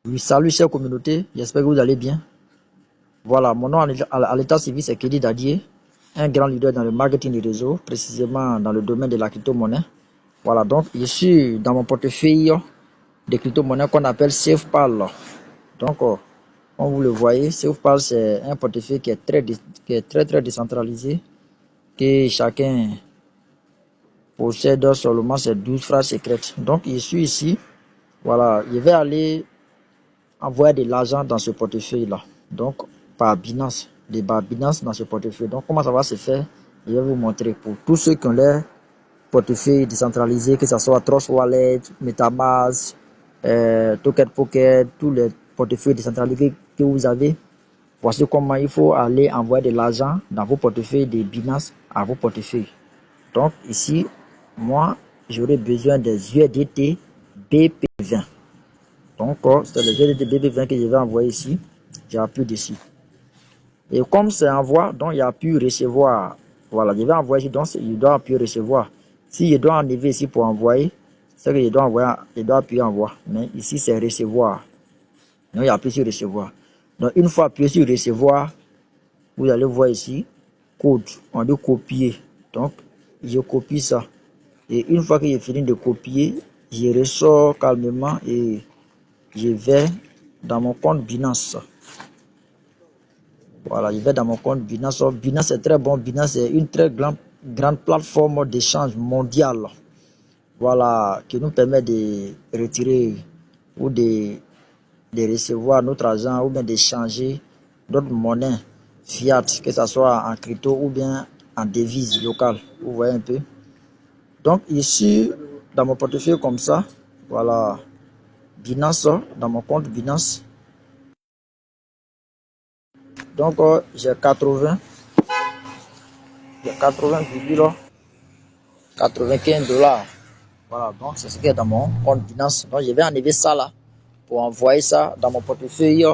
Oui, salut chère communauté, j'espère que vous allez bien. Voilà, mon nom à l'état civil c'est Kedi Dadier, un grand leader dans le marketing des réseaux, précisément dans le domaine de la crypto-monnaie. Voilà, donc je suis dans mon portefeuille de crypto-monnaie qu'on appelle SafePal. Donc, comme vous le voyez, SafePal c'est un portefeuille qui est très décentralisé, que chacun possède seulement ses 12 phrases secrètes. Donc, je suis ici, voilà, je vais aller envoyer de l'argent dans ce portefeuille-là. Donc, par Binance, Binance dans ce portefeuille. Donc, comment ça va se faire? Je vais vous montrer pour tous ceux qui ont leur portefeuille décentralisé, que ce soit Trust Wallet, MetaMask, Token Pocket, tous les portefeuilles décentralisés que vous avez. Voici comment il faut aller envoyer de l'argent dans vos portefeuilles de Binance à vos portefeuilles. Donc, ici, moi, j'aurai besoin des USDT BP20. Donc, c'est le USDT BP20 que je vais envoyer ici. J'appuie dessus. Et comme c'est envoi, donc il y a pu recevoir. Voilà, je vais envoyer ici, donc il doit appuyer recevoir. Si je dois enlever ici pour envoyer, c'est que je dois envoyer, je dois appuyer envoi. Mais ici, c'est recevoir. Donc, il y a appuyé sur recevoir. Donc, une fois appuyé sur recevoir, vous allez voir ici, code. On doit copier. Donc, je copie ça. Et une fois que j'ai fini de copier, je ressors calmement et je vais dans mon compte Binance. Voilà, je vais dans mon compte Binance. Binance est très bon. Binance est une très grande plateforme d'échange mondiale. Voilà, qui nous permet de retirer ou de recevoir notre argent ou bien d'échanger notre monnaie fiat, que ce soit en crypto ou bien en devise locale. Vous voyez un peu. Donc ici, dans mon portefeuille comme ça, voilà, Binance, dans mon compte Binance. Donc j'ai 80,95 $. Voilà, donc c'est ce qui est dans mon compte Binance. Donc je vais enlever ça là pour envoyer ça dans mon portefeuille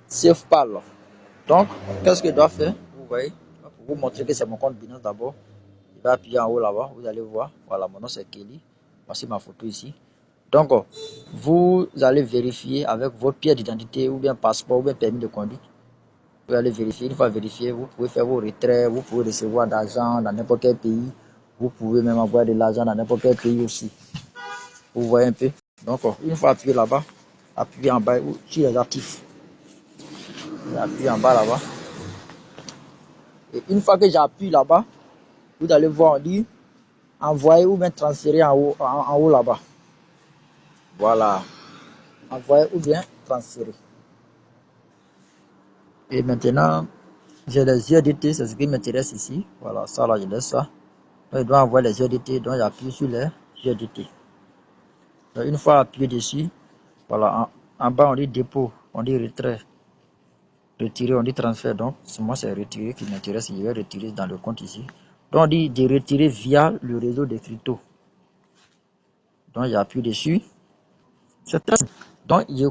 SafePal. Donc, qu'est-ce que je dois faire? Vous voyez, pour vous montrer que c'est mon compte Binance d'abord. Je vais appuyer en haut là-bas, vous allez voir. Voilà, mon nom c'est Kelly. Voici ma photo ici. Donc, vous allez vérifier avec votre pièce d'identité ou bien passeport ou bien permis de conduite. Vous allez vérifier. Une fois vérifié, vous pouvez faire vos retraits, vous pouvez recevoir d'argent dans n'importe quel pays. Vous pouvez même envoyer de l'argent dans n'importe quel pays aussi. Vous voyez un peu. Donc, une fois appuyé là-bas, appuyez en bas sur les actifs. Appuyez en bas là-bas. Et une fois que j'appuie là-bas, vous allez voir, on dit envoyer ou bien transférer en haut là-bas. Voilà. Envoyer ou bien transférer. Et maintenant, j'ai les USDT, c'est ce qui m'intéresse ici. Voilà, ça là, je laisse ça. Donc, je dois envoyer les USDT, donc j'appuie sur les USDT. Donc, une fois appuyé dessus, voilà, en bas on dit dépôt, on dit retrait. Retirer, on dit transfert. Donc, moi c'est retirer qui m'intéresse. Je vais retirer dans le compte ici. Donc, on dit de retirer via le réseau de crypto. Donc, j'appuie dessus. C'est très simple. Donc, je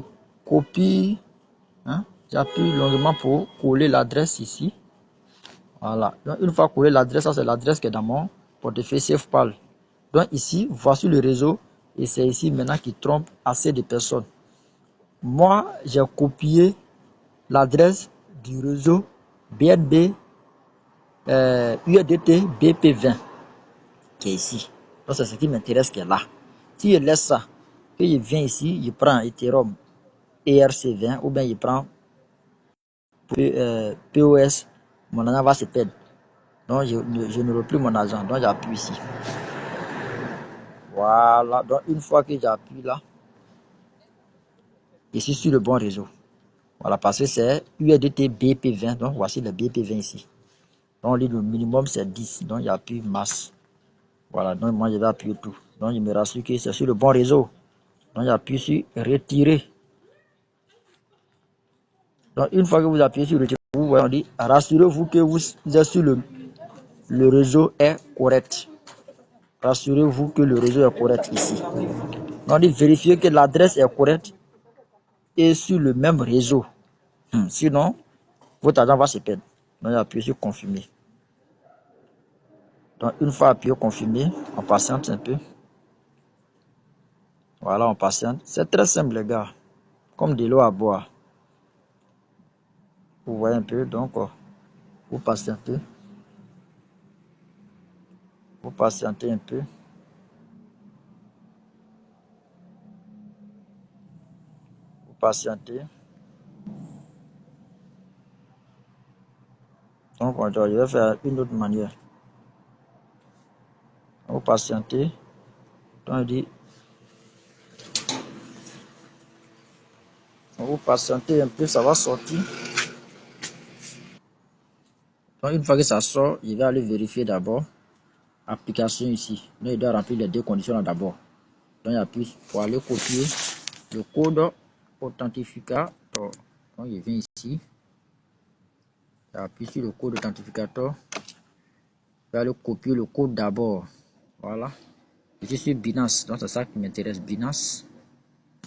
copie, hein, j'appuie longuement pour coller l'adresse ici. Voilà. Donc, une fois collé l'adresse, ça c'est l'adresse qui est dans mon portefeuille SafePal. Donc, ici, voici le réseau. Et c'est ici maintenant qui trompe assez de personnes. Moi, j'ai copié l'adresse du réseau BNB USDT BP20 qui est ici. Donc, c'est ce qui m'intéresse qui est là. Si je laisse ça, que je viens ici, je prends Ethereum ERC20 ou bien je prends POS, mon argent va se perdre. Donc, je n'aurai plus mon argent. Donc, j'appuie ici. Voilà. Donc, une fois que j'appuie là, je suis sur le bon réseau. Voilà, parce que c'est USDT BP20. Donc, voici le BP20 ici. Donc, le minimum, c'est 10. Donc, j'appuie masse. Voilà. Donc, moi, je vais appuyer tout. Donc, je me rassure que c'est sur le bon réseau. Donc, j'appuie sur retirer. Donc, une fois que vous appuyez sur retirer, vous voyez, on dit rassurez-vous que vous êtes sur le réseau est correct. Rassurez-vous que le réseau est correct ici. Donc, on dit vérifier que l'adresse est correcte et sur le même réseau. Sinon, votre argent va se perdre. Donc, appuyez sur confirmer. Donc, une fois appuyé confirmer, on patiente un peu. Voilà, on patiente. C'est très simple, les gars. comme de l'eau à boire. Vous voyez un peu, donc vous patientez. Vous patientez un peu. Vous patientez. Donc je vais faire une autre manière. Vous patientez. Donc, vous patientez un peu, ça va sortir. Donc une fois que ça sort, je vais aller vérifier d'abord. Application ici. Donc il doit remplir les deux conditions là d'abord. Donc j'appuie pour aller copier le code authentificateur. Donc je viens ici. J'appuie sur le code authentificateur. Je vais aller copier le code d'abord. Voilà. Je suis sur Binance. Donc c'est ça qui m'intéresse. Binance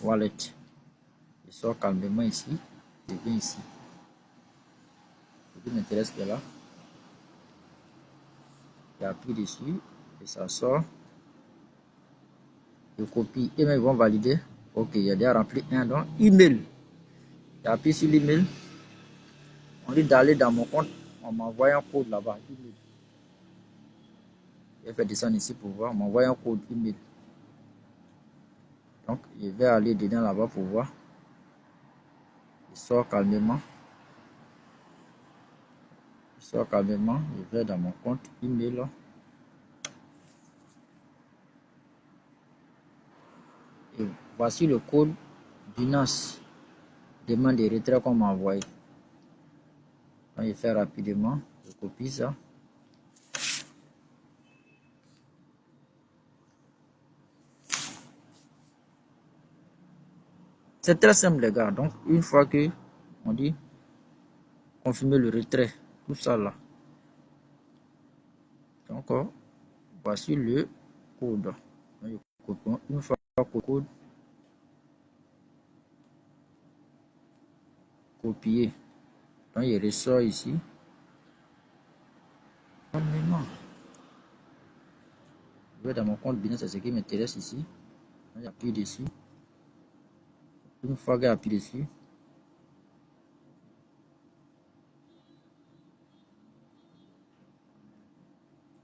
Wallet. Je sors calmement ici. Je viens ici. Ce qui m'intéresse que là. J'appuie dessus et ça sort. Je copie et ils vont valider. Ok, j'ai déjà rempli un donc email. J'appuie sur l'email. On dit d'aller dans mon compte. On m'envoie un code là-bas. Email. Je vais faire descendre ici pour voir. On m'envoie un code email. Donc je vais aller dedans là-bas pour voir. Je sors calmement. Je sors calmement. Je vais dans mon compte email là. Et voici le code Binance. Demande de retrait qu'on m'a envoyé. Donc je fais rapidement. Je copie ça. C'est très simple les gars. Donc une fois que on dit confirmer le retrait, tout ça là. Donc voici le code. Donc, une fois que le code copié, donc il ressort ici. Je vais dans mon compte Binance, c'est ce qui m'intéresse ici. J'appuie dessus. Une fois que j'appuie dessus,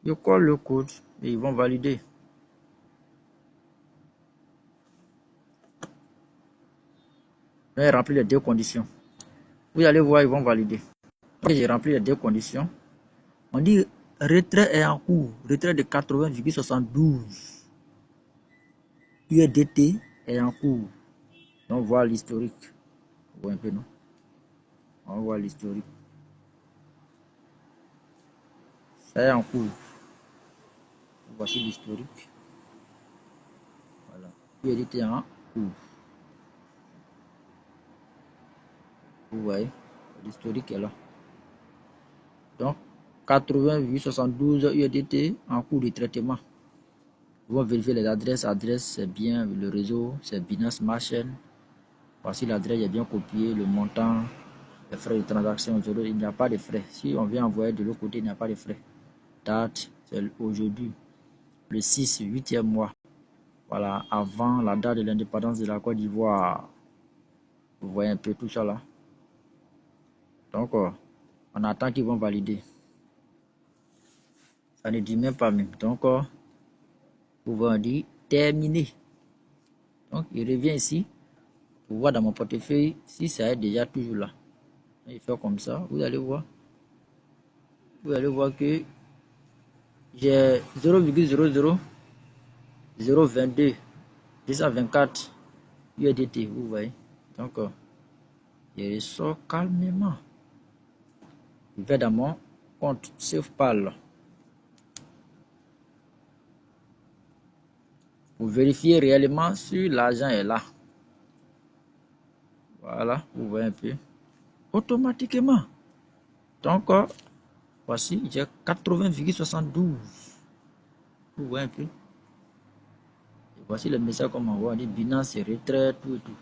je colle le code et ils vont valider. J'ai rempli les deux conditions. Vous allez voir, ils vont valider. J'ai rempli les deux conditions. On dit retrait est en cours. Retrait de 80,72 USDT est en cours. Donc, voir l'historique. Vous voyez un peu, non? On va voir l'historique. Ça est en cours. Voici l'historique. Voilà. USDT en cours. Vous voyez, l'historique est là. Donc, 80,72 USDT en cours de traitement. Vous vont vérifier les adresses. Adresse, c'est bien le réseau, c'est Binance Smart Chain. Voici l'adresse, est bien copié, le montant, les frais de transaction. Il n'y a pas de frais. Si on vient envoyer de l'autre côté, il n'y a pas de frais. Date, c'est aujourd'hui, le 6, 8e mois. Voilà, avant la date de l'indépendance de la Côte d'Ivoire. Vous voyez un peu tout ça là. Donc, on attend qu'ils vont valider. Ça ne dit même pas même. Donc, vous pouvez dire terminé. Donc, il revient ici. Vous voyez dans mon portefeuille si ça est déjà toujours là. Il fait comme ça. Vous allez voir. Vous allez voir que j'ai 0,00022 224 USDT. Vous voyez. Donc, je ressors calmement. Je vais dans mon compte SafePal. Pour vérifier réellement si l'argent est là. Voilà, vous voyez un peu. Automatiquement. Donc, voici, j'ai 80,72. Vous voyez un peu. Et voici le message qu'on m'envoie. On dit Binance retrait, tout et tout.